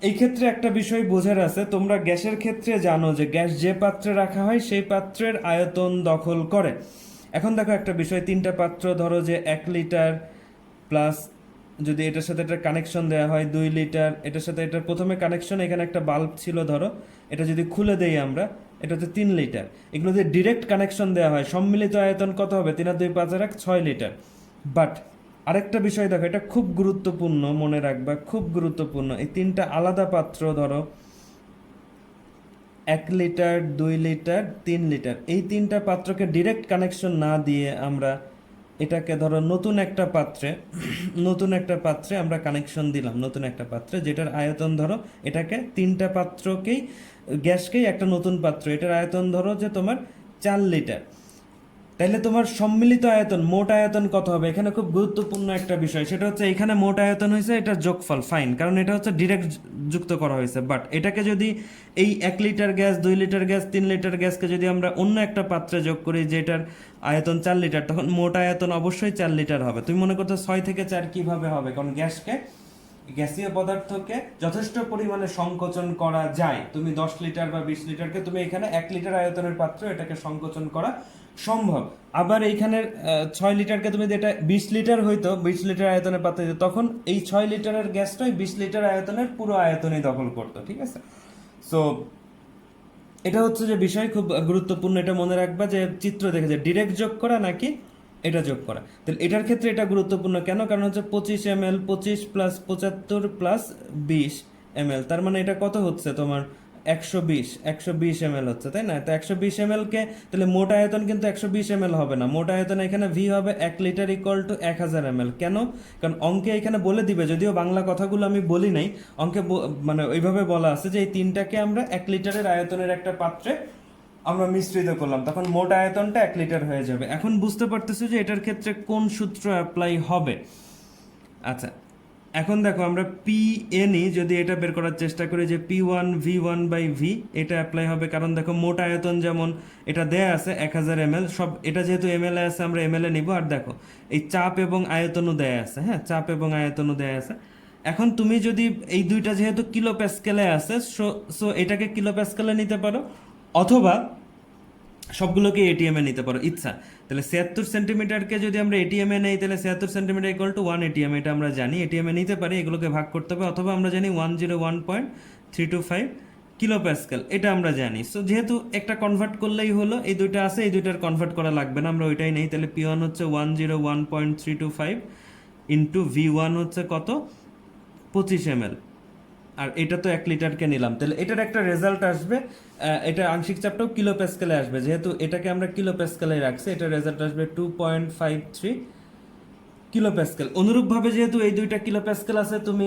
এই ক্ষেত্রে একটা বিষয় বোঝার আছে, তোমরা গ্যাসের ক্ষেত্রে জানো যে গ্যাস যে পাত্রে রাখা হয় সেই পাত্রের আয়তন দখল করে। এখন দেখো একটা বিষয়, তিনটা পাত্র ধরো যে 1 লিটার প্লাস, যদি এটার সাথে একটা কানেকশন দেওয়া হয় 2 লিটার, এটার সাথে এটার প্রথমে কানেকশন, এখানে একটা বাল্ব ছিল ধরো, এটা যদি খুলে দেই আমরা, এটা হচ্ছে 3 লিটার, এগুলো যদি ডিরেক্ট কানেকশন দেওয়া হয় সম্মিলিত আয়তন কত হবে, 3 আর 2 5 আর 1 6 লিটার। বাট আরেকটা বিষয় দেখো, এটা খুব গুরুত্বপূর্ণ, মনে রাখবা, খুব গুরুত্বপূর্ণ, এই তিনটা আলাদা পাত্র, ধরো 1 লিটার, 2 লিটার, 3 লিটার, এই তিনটা পাত্রকে ডিরেক্ট কানেকশন না দিয়ে আমরা এটাকে ধরো নতুন একটা পাত্রে, নতুন একটা পাত্রে আমরা কানেকশন দিলাম, নতুন একটা পাত্রে যেটার আয়তন ধরো, এটাকে তিনটা পাত্রকেই, গ্যাসকেই একটা নতুন পাত্র, এটার আয়তন ধরো যে তোমার 4 লিটার, তাইলে তোমার সম্মিলিত আয়তন, মোট আয়তন কত হবে? এখানে খুব গুরুত্বপূর্ণ একটা বিষয়, সেটা হচ্ছে এখানে মোট আয়তন হয়েছে এটা যোগফল, ফাইন, কারণ এটা হচ্ছে ডিরেক্ট যুক্ত করা হয়েছে। বাট এটাকে যদি এই 1 litre gas, 2 litre gas, 3 litre গ্যাসকে যদি আমরা অন্য একটা পাত্রে যোগ করি যেটার আয়তন 4 লিটার, তখন মোট আয়তন অবশ্যই 4 লিটার হবে। তুমি মনে করছো 6 থেকে 4 কিভাবে হবে? কারণ গ্যাসকে গ্যাসীয় পদার্থকে যথেষ্ট পরিমাণে সংকোচন করা যায়। তুমি 10 লিটার বা 20 লিটারকে তুমি এখানে 1 লিটার আয়তনের পাত্র এটাকে সংকোচন করা সম্ভব। আবার এইখানে 6 লিটারকে তুমি যেটা 20 লিটার হইতো, 20 লিটার আয়তনের পাত্র হইতো, তখন এই 6 লিটারের গ্যাসটাই 20 লিটার আয়তনের পুরো আয়তনই দখল করতো। ঠিক আছে, সো এটা হচ্ছে যে বিষয় খুব গুরুত্বপূর্ণ, এটা মনে রাখবা যে চিত্র দেখে যে ডিরেক্ট যোগ করা নাকি এটা যোগ করা। তাহলে এটার ক্ষেত্রে এটা গুরুত্বপূর্ণ কেন? কারণ হচ্ছে 25 ml, 25 প্লাস 75 প্লাস 20 ml, তার মানে এটা কত হচ্ছে তোমার 120 ml হচ্ছে, তাই না? তো 120 ml কে তাহলে মোট আয়তন কিন্তু 120 ml হবে না, মোট আয়তন এখানে ভি হবে 1 লিটার ইকুয়াল টু 1000 ml। কেন? কারণ অঙ্কে এখানে বলে দিবে, যদিও বাংলা কথাগুলো আমি বলি নাই, অঙ্কে মানে ওইভাবে বলা আছে যে এই তিনটাকে আমরা 1 লিটারের আয়তনের একটা পাত্রে আমরা মিশ্রিত করলাম, তখন মোট আয়তনটা 1 লিটার হয়ে যাবে। এখন বুঝতে পারতেছো যে এটার ক্ষেত্রে কোন সূত্র অ্যাপ্লাই হবে। আচ্ছা, এখন দেখো আমরা পি এনই যদি এটা বের করার চেষ্টা করি যে P1V1/V, এটা অ্যাপ্লাই হবে, কারণ দেখো মোট আয়তন যেমন এটা দেয়া আছে 1000 ml, সব এটা যেহেতু ml এ আছে আমরা ml এ নিব। আর দেখো এই চাপ এবং আয়তনও দেয়া আছে, হ্যাঁ, চাপ এবং আয়তনও দেয়া আছে। এখন তুমি যদি এই দুইটা যেহেতু কিলো প্যাসকেলে আছে, সো এটাকে কিলো প্যাসকেলে নিতে পারো, অথবা সবগুলোকে এটিএম এ নিতে পারো ইচ্ছা। তাহলে 76 সেন্টিমিটারকে যদি আমরা এটিএম এ নেই, তাহলে 76 সেন্টিমিটার ইকুয়াল টু 1 এটিএম, এটা আমরা জানি, এটিএম এ নিতে পারি, এগুলোকে ভাগ করতে হবে। অথবা আমরা জানি 101.325 কিলো প্যাসকেল, এটা আমরা জানি। সো যেহেতু একটা কনভার্ট করলেই হলো, এই দুইটা আছে, এই দুইটার কনভার্ট করা লাগবে না, আমরা ওইটাই নেই। তাহলে P1 হচ্ছে 101.325 ইন্টু V1 হচ্ছে কত, 25 ml, আর এটা তো 1 লিটারকে নিলাম, তাহলে এটার একটা রেজাল্ট আসবে। এটা আংশিক চাপটাও কিলো প্যাসকেলে আসবে, যেহেতু এটাকে আমরা কিলো প্যাসকেলে রাখছি, এটার রেজাল্ট আসবে 2.53 কিলো প্যাসকেল। অনুরূপভাবে যেহেতু এই দুইটা কিলো প্যাসকেল আছে, তুমি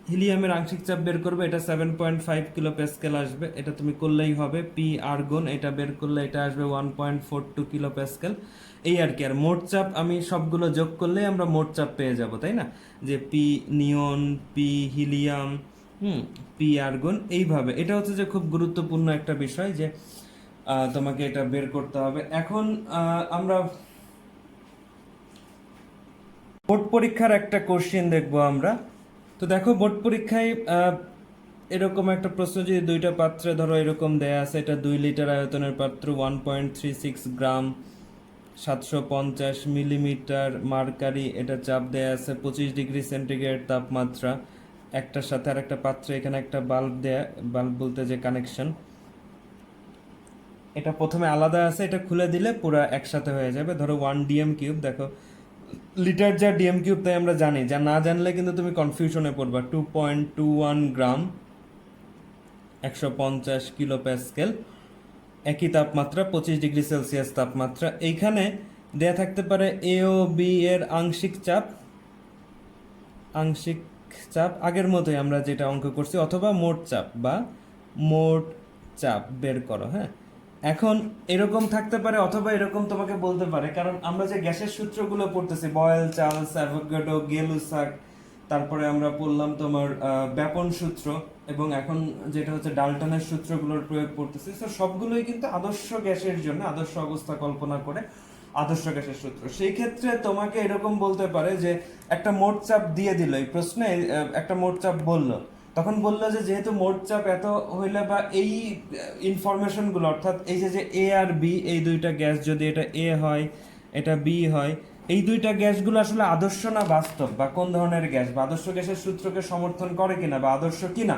হিলিয়ামের আংশিক চাপ বের করবে, এটা 7.5 কিলো প্যাসকেল আসবে, এটা তুমি করলেই হবে। পি আর্গন এটা বের করলে এটা আসবে 1.42 কিলো প্যাসকেল। এই আর কি। আর মোট চাপ আমি সবগুলো যোগ করলেই আমরা মোট চাপ পেয়ে যাব, তাই না? যে পি নিয়ন, পি হিলিয়াম, পি আর্গন, এইভাবে। এটা হচ্ছে যে খুব গুরুত্বপূর্ণ একটা বিষয় যে তোমাকে এটা বের করতে হবে। এখন আমরা বোর্ড পরীক্ষার একটা কোশ্চেন দেখবো আমরা। তো দেখো বোর্ড পরীক্ষায় এরকম একটা প্রশ্ন, যদি দুইটা পাত্রে ধরো এরকম দেয়া আছে, এটা 2 লিটার আয়তনের পাত্র, 1.36 গ্রাম, 750 মিলিমিটার মার্কারি, এটা চাপ দেয়া আছে 25 ডিগ্রি সেন্টিগ্রেড তাপমাত্রা, একটার সাথে আর একটা পাত্রে এখানে একটা বাল্ব দেয়া, বাল্ব বলতে যে কানেকশন, এটা প্রথমে আলাদা আছে, এটা খুলে দিলে পুরো একসাথে হয়ে যাবে। ধরো 1 ডিএম কিউব, দেখো লিটার যা ডিএম কিউব তাই আমরা জানি, যা না জানলে কিন্তু তুমি কনফিউশনে পড়বা। 2.21 গ্রাম, 150 কিলো প্যাসকেল, একই তাপমাত্রা 25 ডিগ্রি সেলসিয়াস তাপমাত্রা। এইখানে দেয়া থাকতে পারে এ ও বি এর আংশিক চাপ, আংশিক চাপ আগের মতোই আমরা যেটা অঙ্ক করছি, অথবা মোট চাপ বা মোট চাপ বের করো। হ্যাঁ, এখন এরকম থাকতে পারে, অথবা এরকম তোমাকে বলতে পারে, কারণ আমরা যে গ্যাসের সূত্রগুলো পড়তেছি, বয়েল, চার্লস, অ্যাভোগাড্রো, গেলুসাক, তারপরে আমরা পড়লাম তোমার ব্যাপন সূত্র, এবং এখন যেটা হচ্ছে ডাল্টনের সূত্রগুলোর প্রয়োগ করতেছি। তো সবগুলোই কিন্তু আদর্শ গ্যাসের জন্য, আদর্শ অবস্থা কল্পনা করে আদর্শ গ্যাসের সূত্র। সেই ক্ষেত্রে তোমাকে এরকম বলতে পারে যে একটা মোট চাপ দিয়ে দিল এই প্রশ্নে, একটা মোট চাপ বললো, তখন বললো যে যেহেতু মোট চাপ এত হইলে, বা এই ইনফরমেশনগুলো, অর্থাৎ এই যে এ আর বি, এই দুইটা গ্যাস যদি এটা এ হয় এটা বি হয়, এই দুইটা গ্যাসগুলো আসলে আদর্শ না বাস্তব, বা কোন ধরনের গ্যাস, বা আদর্শ গ্যাসের সূত্রকে সমর্থন করে কিনা বা আদর্শ কিনা,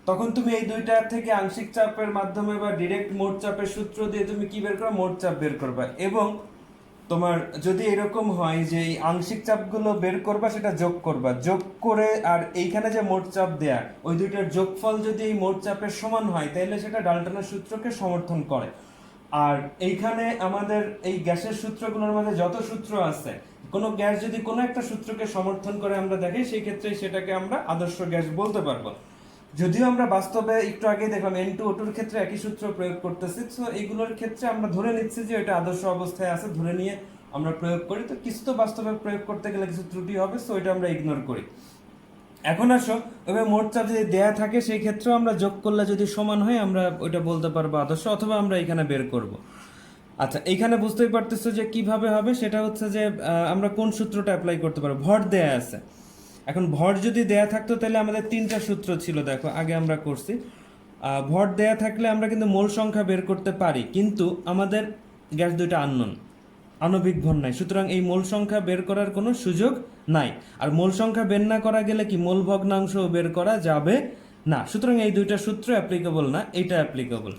তখন তুমি এই দুইটা থেকে আংশিক চাপের মাধ্যমে বা ডিরেক্ট মোট চাপের সূত্র দিয়ে তুমি কি বের করো, মোট চাপ বের করবা। এবং তোমার যদি এরকম হয় যে এই আংশিক চাপগুলো বের করবা, সেটা যোগ করবা, যোগ করে, আর এইখানে যে মোট চাপ দেয়া, ওই দুইটার যোগফল যদি এই মোট চাপের সমান হয়, তাহলে সেটা ডাল্টনের সূত্রকে সমর্থন করে। আর এইখানে আমাদের এই গ্যাসের সূত্রগুলোর মধ্যে যত সূত্র আছে, কোনো গ্যাস যদি কোনো একটা সূত্রকে সমর্থন করে আমরা দেখি, সেই ক্ষেত্রে সেটাকে আমরা আদর্শ গ্যাস বলতে পারবো। যদিও আমরা বাস্তবে একটু আগে দেখলাম N2O2 এর ক্ষেত্রে একই সূত্র প্রয়োগ করতেছি, তো এইগুলোর ক্ষেত্রে আমরা ধরে নিচ্ছি যে এটা আদর্শ অবস্থায় আছে, ধরে নিয়ে আমরা প্রয়োগ করি। তো কিছু তো বাস্তবে প্রয়োগ করতে গেলে কিছু ত্রুটি হবে, সো এটা আমরা ইগনোর করি। এখন আসো, এবার মোট চাপ যদি দেয়া থাকে, সেই ক্ষেত্রেও আমরা যোগ করলে যদি সমান হয়, আমরা ওইটা বলতে পারবো আদর্শ, অথবা আমরা এখানে বের করব। আচ্ছা, এইখানে বুঝতেই পারতেছো যে কিভাবে হবে, সেটা হচ্ছে যে আমরা কোন সূত্রটা অ্যাপ্লাই করতে পারবো। ভর দেয়া আছে, এখন ভর যদি দেয়া থাকতো তাহলে আমাদের তিনটা সূত্র ছিল, দেখো আগে আমরা করছি। ভর দেয়া থাকলে আমরা কিন্তু মোল সংখ্যা বের করতে পারি, কিন্তু আমাদের গ্যাস দুইটা আননোন, আণবিক ভর নাই, সুতরাং এই মোল সংখ্যা বের করার কোনো সুযোগ নাই। আর মোল সংখ্যা বের না করা গেলে কি মোল ভগ্নাংশ বের করা যাবে না, সুতরাং এই দুইটা সূত্র অ্যাপ্লিকেবল না, এটা অ্যাপ্লিকেবল।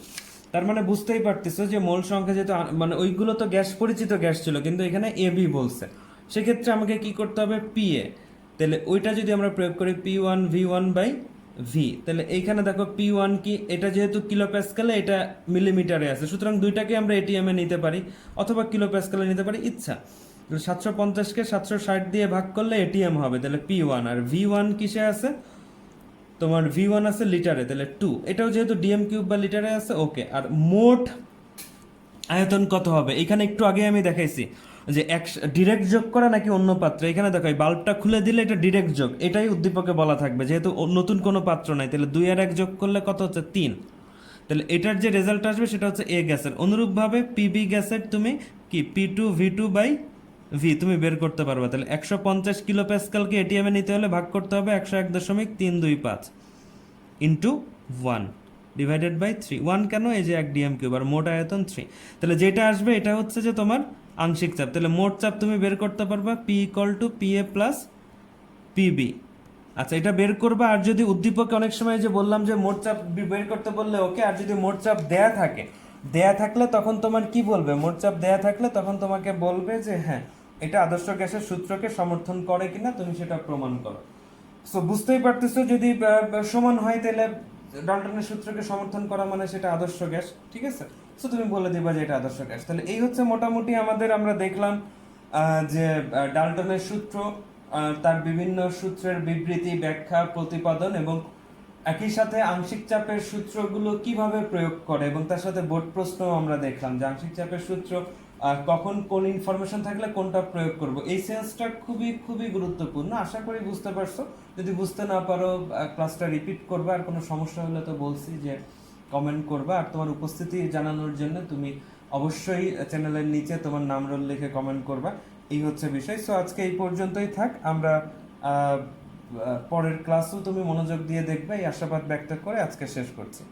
তার মানে বুঝতেই পারতেছো যে মোল সংখ্যা যেহেতু মানে ওইগুলো তো গ্যাস পরিচিত গ্যাস ছিল, কিন্তু এখানে এ বি বলছে, সেক্ষেত্রে আমাকে কি করতে হবে, পি এ। তাহলে ওইটা যদি আমরা প্রয়োগ করি p one v one by v, তাহলে এইখানে দেখো পি ওয়ান কি, এটা যেহেতু কিলো প্যাসকেলে, এটা মিলিমিটারে আছে, সুতরাং দুইটাকে আমরা এটিএম এ নিতে পারি অথবা কিলো প্যাসকেলে নিতে পারি, ইচ্ছা। 750কে 760 দিয়ে ভাগ করলে এটিএম হবে, তাহলে পি ওয়ান। আর ভি ওয়ান কিসে আছে, তোমার ভি ওয়ান আছে লিটারে, তাহলে 2, এটাও যেহেতু ডিএম কিউব বা লিটারে আছে, ওকে। আর মোট আয়তন কত হবে, এখানে একটু আগে আমি দেখাইছি যে ডিরেক্ট যোগ করা নাকি অন্য পাত্রে, এখানে দেখো এই বাল্বটা খুলে দিলে এটা ডিরেক্ট যোগ, এটাই উদ্দীপকে বলা থাকবে, যেহেতু নতুন কোনো পাত্র নাই, তাহলে 2 আর 1 যোগ করলে কত হচ্ছে 3, তাহলে এটার যে রেজাল্ট আসবে সেটা হচ্ছে এ গ্যাসের। অনুরূপভাবে পিবি গ্যাসের তুমি কি P2V2 বাই ভি তুমি বের করতে পারবে, তাহলে 150 কিলো প্যাসকেলকে এটিএম এ নিতে হলে ভাগ করতে হবে 101.325 ইন্টু 1 ডিভাইডেড বাই 3, 1 কেন, এই যে 1 ডিএম কিউব, আর মোট আয়তন 3, তাহলে যেটা আসবে এটা হচ্ছে যে তোমার আংশিক চাপ। তাহলে মোট চাপ তুমি বের করতে পারবা P equal two P A plus PB. আচ্ছা, এটা বের করবা। আর যদি উদ্দীপকে অনেক সময় যে বললাম যে মোট চাপ বের করতে বললে ওকে, আর যদি মোট চাপ দেয়া থাকে, দেয়া থাকলে তখন তোমার কি বলবে, মোট চাপ দেয়া থাকলে তখন তোমাকে বলবে যে হ্যাঁ এটা আদর্শ গ্যাসের সূত্রকে সমর্থন করে কিনা তুমি সেটা প্রমাণ করো। সো বুঝতেই পারতেছো, যদি সমান হয় তাহলে ডাল্টনের সূত্রকে সমর্থন করা মানে সেটা আদর্শ গ্যাস, ঠিক আছে। সো তুমি বলে দিবা যে এটা আদর্শ গ্যাস। তাহলে এই হচ্ছে মোটামুটি আমাদের, আমরা দেখলাম যে ডাল্টনের সূত্র, তার বিভিন্ন সূত্রের বিবৃতি, ব্যাখ্যা, প্রতিপাদন, এবং একই সাথে আংশিক চাপের সূত্রগুলো কিভাবে প্রয়োগ করে, এবং তার সাথে বোর্ড প্রশ্ন আমরা দেখলাম যে আংশিক চাপের সূত্র কখন কোন ইনফরমেশন থাকলে কোনটা প্রয়োগ করব। এই সেন্সটা খুবই খুবই গুরুত্বপূর্ণ, আশা করি বুঝতে পারছো। যদি বুঝতে না পারো ক্লাসটা রিপিট করবে, আর কোনো সমস্যা হলে তো বলছি যে কমেন্ট করবা। আর তোমার উপস্থিতি জানানোর জন্য তুমি অবশ্যই চ্যানেলের নিচে তোমার নাম রোল লিখে কমেন্ট করবা, এই হচ্ছে বিষয়। সো আজকে এই পর্যন্তই থাক, আমরা পরের ক্লাসও তুমি মনোযোগ দিয়ে দেখবে, এই আশাবাদ ব্যক্ত করে আজকে শেষ করছি।